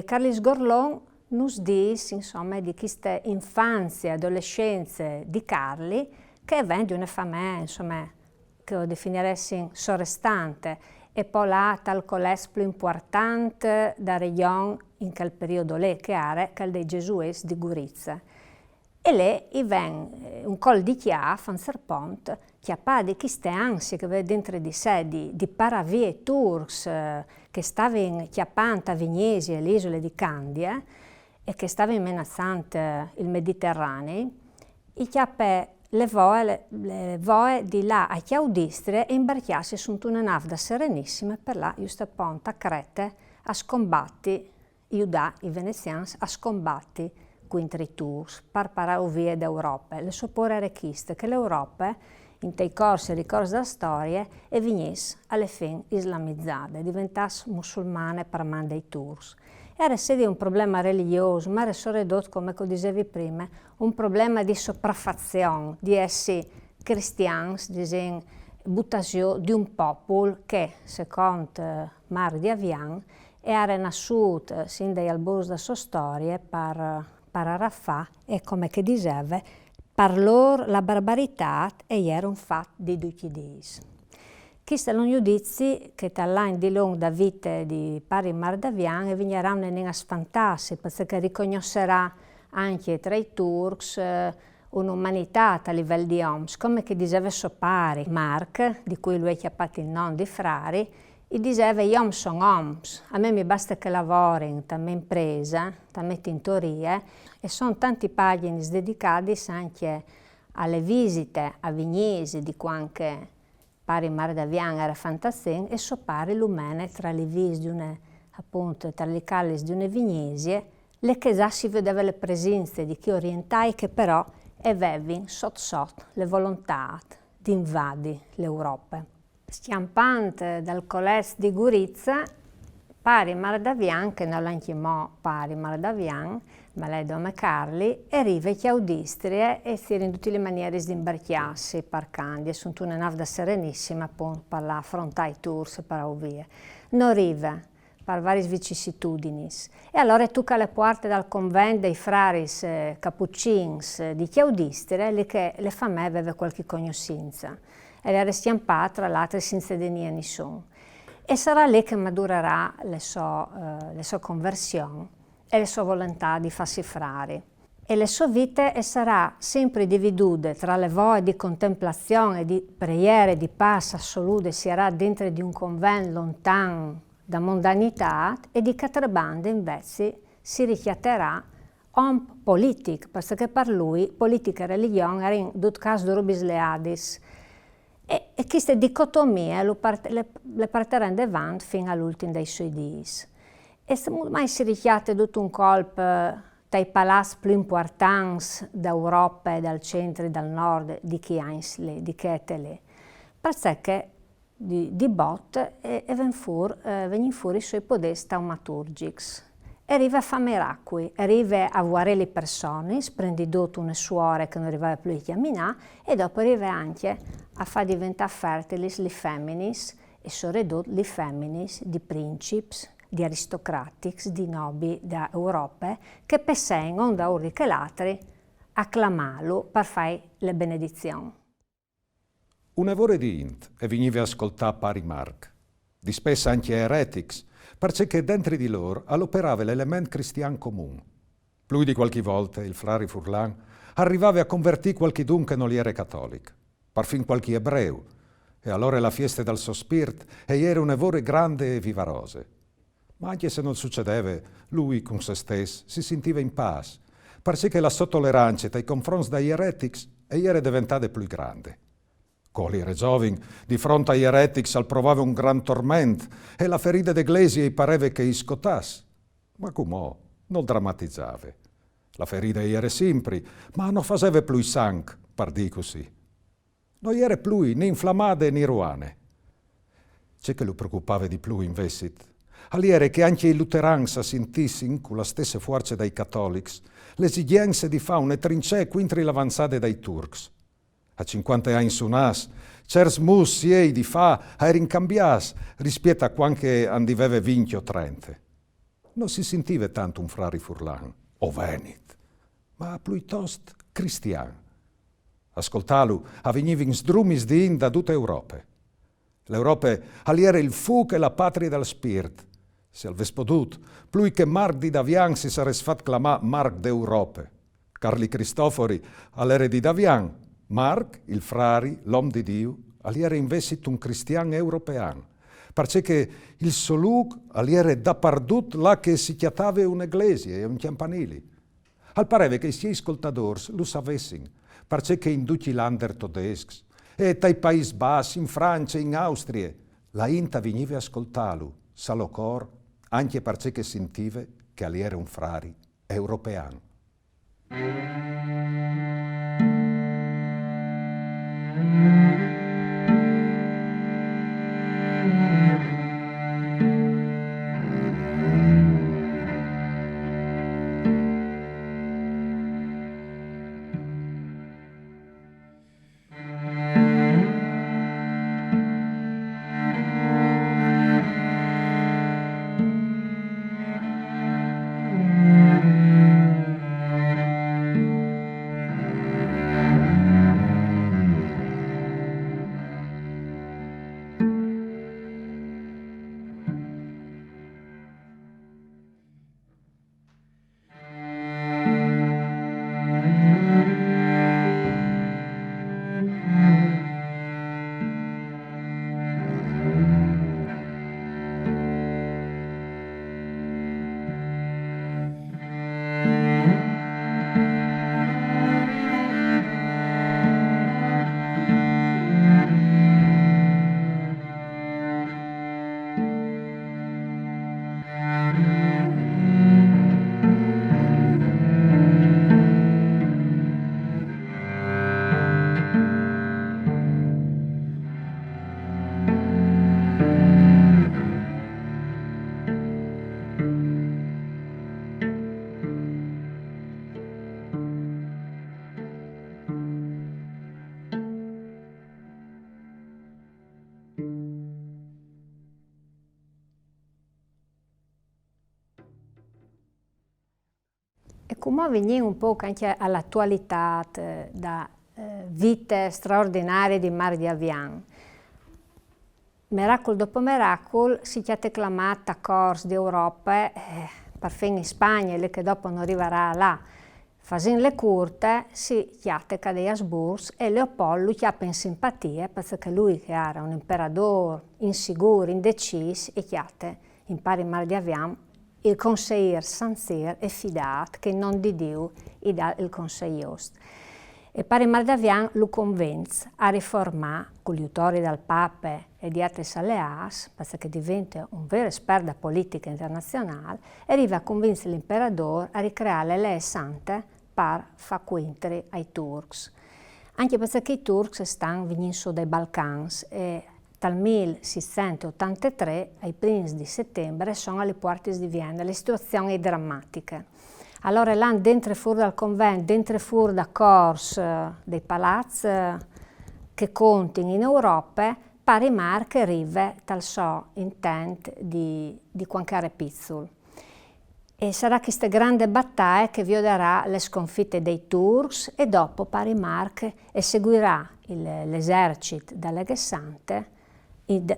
Carlis Gorlon nos dice, insomma, di queste infanzie e adolescenze di Carli, che venne di una famiglia, insomma, che lo definirei sorrestante, e poi là tal colès più importante da regione in quel periodo lì, che era quel dei Gesuiti di Gurizia. E lì venne un col di chiaf, un serpont, chiappà di queste ansie che aveva dentro di sé, di paravie turcs, che stavano chiappando a Vignesi e le isole di Candia, e che stavano menazzando il Mediterraneo, i chiappe le voe di là a Chiaudistria e imbarchiarsi su una nave serenissima per là, giusto appunto a Crete, a scombatti, i veneziani, a scombatti contro i turcs, per paravie d'Europa. Le sopore rechiste che l'Europa, in tei corsi e ricorsi della storia, e venisse alle fin islamizzate, diventasse musulmane per man dei turcs. Era sedi un problema religioso, ma era ridotto, come dicevi prima, un problema di sopraffazione, di essere cristiani, di buttazione di un popolo che, secondo Mar di Avian, era nasciuto sin dagli albori della sua storia per Arafat e, come che diceva, per loro la barbarità era un fatto di tutti i giorni. Questo è un giudizio che dall'anno di lungo da vita di Pari Mardavian e vigneranno in sfantarsi, perché riconoscerà anche tra i turcs un'umanità a livello di oms, come che diceva suo pari Mark, di cui lui ha chiappato il nome di Frari, e diceva gli oms sono oms, a me mi basta che lavorino, tamma impresa, tamma tintorie, e sono tanti pagine dedicati anche alle visite a Vignesi di qualche Pari Mardavian era fantasien e so pari l'umene tra le vis di una, appunto, tra le calles di una vignesie, le che già si vedeva le presenze di chi orientai che però avevano sotto le volontà di invadere l'Europa. Schiampante dal colès di Gurizia, Pari Mardavian, che non l'hanno chiamato Pari Mardavian, ma lei Dome Carli, arriva a Chiaudistria e si era in tutte le maniere di imbarchiarsi per Candia, sono una nave serenissima appunto per la affrontare i tours e per via. Non arriva per varie vicissitudini. E allora tocca le porte dal convento dei fraris cappuccins di Chiaudistria, lì che le famiglie aveva qualche conoscenza. E le restiamo tra l'altro senza denire nessuno. E sarà lì che maturerà le sue conversioni e la sua volontà di farsi frari. E le sue vite sarà sempre dividute tra le voie di contemplazione, di preghiere, di pace assolute, si era dentro di un convento lontano da mondanità, e di Catrabande invece si richiatterà om politic, perché per lui politica e religione erano in tutto caso rubis leadis. E queste dicotomie le parteranno avanti fino all'ultimo dei suoi giorni. E mai si richiate tutto un colpo dai palazzi più importanti d'Europa e dal centro e dal nord di Chiainsle, di Ketele, perché di bot vengono fuori i suoi podesti taumaturgici. Arriva a fare miracoli, arriva a guarire le persone, prendi tutto una suore che non arrivava più a camminare, e dopo arriva anche a far diventare fertili le femminis, e soprattutto le femminis di principes, di aristocratics, di nobili d'Europa, che pessengono da un che l'altri acclamarlo per fare le benedizioni. Una vore di int e veniva a ascoltare Pari Mark, di spesso anche eretics, perché dentro di loro all'operava l'elemento cristiano comune. Più di qualche volta il frari Furlan arrivava a convertire qualche dun che non gli era cattolico, perfino qualche ebreo, e allora la fiesta del suo spirito era una vore grande e vivarose. Ma anche se non succedeva, lui con se stesso si sentiva in pace, perché la sua tolleranza nei confronti degli eretics era diventata più grande. Quando era giovane, di fronte agli eretics provava un gran tormento e la ferita d'Eglesia gli pareva che scottasse. Ma come non drammatizzava. La ferita era sempre, ma non faceva più sangue, per dire così. Non era più né infiammata né ruane. C'è che lo preoccupava di più invece, era che anche i luterani si sentissero con la stessa forza dei cattolici l'esigenza di fare una trincea contro l'avanzata dei turcs. A 50 anni su nas, certi mus si di fa erano cambiati rispetto a quando andaveva 20 o 30. non si sentiva tanto un frari furlan o venit, ma piuttosto cristian. Ascoltalu avveniva in sdrumis di in da tutta Europa. L'Europa aliera il fuoco e la patria del spirit. Se avesse potuto, più che Marc di Davian si sarebbe fatto chiamare Marc d'Europa. Carli Cristofori all'era di Davian, Marc, il frari, l'uomo di Dio, aliera invece un cristiano europeo. Perché il solug aliera dappertutto là che si chiatava un'eglise e un campanile. Al pareva che i suoi ascoltatori lo sapessero, perché in tutti i landi tedeschi e dai Paesi Bassi, in Francia, in Austria, la inta veniva a ascoltarlo, salocor, anche perché sentiva che ali era un frari europeo. E come venire un po' anche all'attualità da vite straordinarie di Marc di Avian. Miracolo dopo miracolo si chiate clamata Cors d'Europa per fin in Spagna, e che dopo non arriverà là. Fasin le curte si chiate che dei Habsburg e Leopoldo chiappa in simpatia perché lui che era un imperatore insicuro, indeciso, e chiate in pari Marc di Avian il consigliere sincero e fidato che non di Dio gli dà il consiglio. E pare Marc di Avian lo convince a riformare con gli autori del Papa e di altri alleati, perché diventa un vero esperto da politica internazionale, e arriva a convincere l'imperatore a ricreare le leggi sante per far cointere ai Turks. Anche perché i Turks stanno venendo dai Balcani e dal 1683 ai primi di settembre sono alle porte di Vienna. Le situazioni sono drammatiche. Allora là dentro e fuori dal convento, dentro e fuori da Cors, dei palazzi che contano in Europa, pare Marc arriva dal suo intento di conquistare pizzol. E sarà questa grande battaglia che violerà le sconfitte dei Turks e dopo pare Marc eseguirà l'esercito dall'Alessandria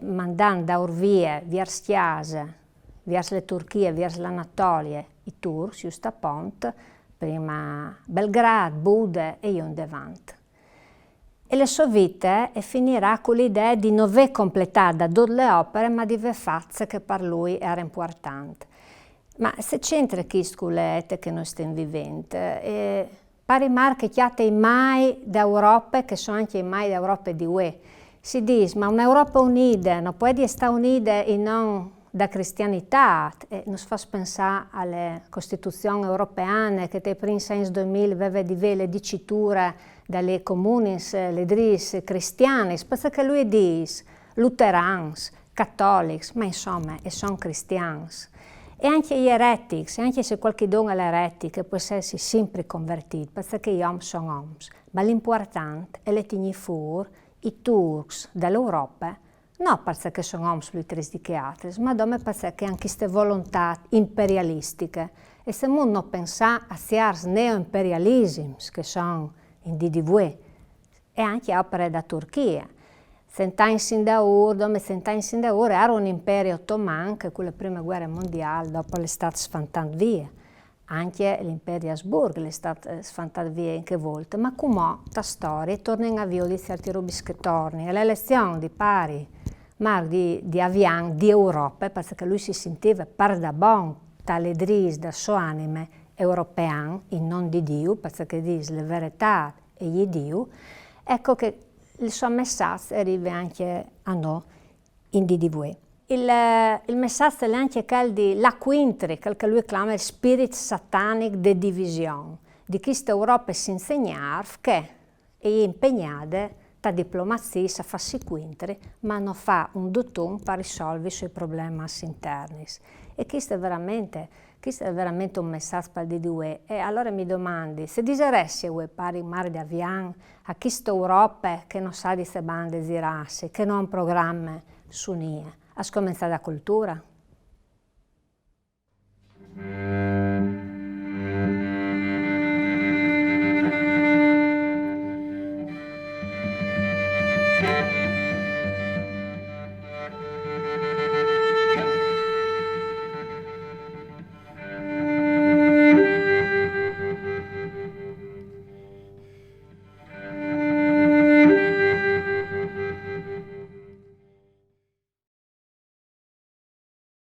mandando da Orvie verso Chiase, verso le Turchie, verso l'Anatolia, i Turks, giusto a Pont, prima Belgrado, Buda e Yondevant. E la sua vita finirà con l'idea di non aver completato tutte le opere, ma di aver fatto che per lui era importante. Ma se c'entra questo con l'ete che noi stiamo vivendo, pare Marc chiate mai d'Europa, che sono anche i mai d'Europa di UE. Si dice, ma un'Europa unita non può essere unita e non da cristianità, e non si fa pensare alle Costituzioni europee che dai primi anni 2000 aveva di le diciture dalle comuni, le dris cristiane, perché lui dice luterans, cattolici, ma insomma, e sono cristiani. E anche gli eretici, anche se qualche don è l'eretico, può essersi sempre convertito, perché gli uomini sono uomini, ma l'importante è le tenere fuori i Turks dell'Europa non perché sono uomini più che altri, ma perché anche queste volontà imperialistiche. E se uno non pensa a certi neo-imperialismi che sono in DDV, e anche opere da Turchia. Cent'anni sindaur era un imperio ottomano che con la prima guerra mondiale dopo è stato sfantato via. Anche l'imperio Asburgo è stato sfantato via anche volte, ma come la storia torna a via di certi rubis che torni. E l'elezione di pari ma di Avian, di Europa, perché lui si sentiva per da bon tale dris da sua anima europea, in non di Dio, perché dice le verità e gli Dio, ecco che il suo messaggio arriva anche a noi in DDV. Il messaggio è anche quello di la quintri, quel che lui chiama il spirit satanic de divisione, di questa Europa si insegnar che è impegnata la diplomazia a farsi quintri, ma non fa un dotun per risolvere i suoi problemi interni. E questo è veramente un messaggio per il DDV. E allora mi domandi, se diseressi pari mare di avian a questa Europa che non sa di se bande girarsi, che non ha un programma su NIE, a scominciare da cultura?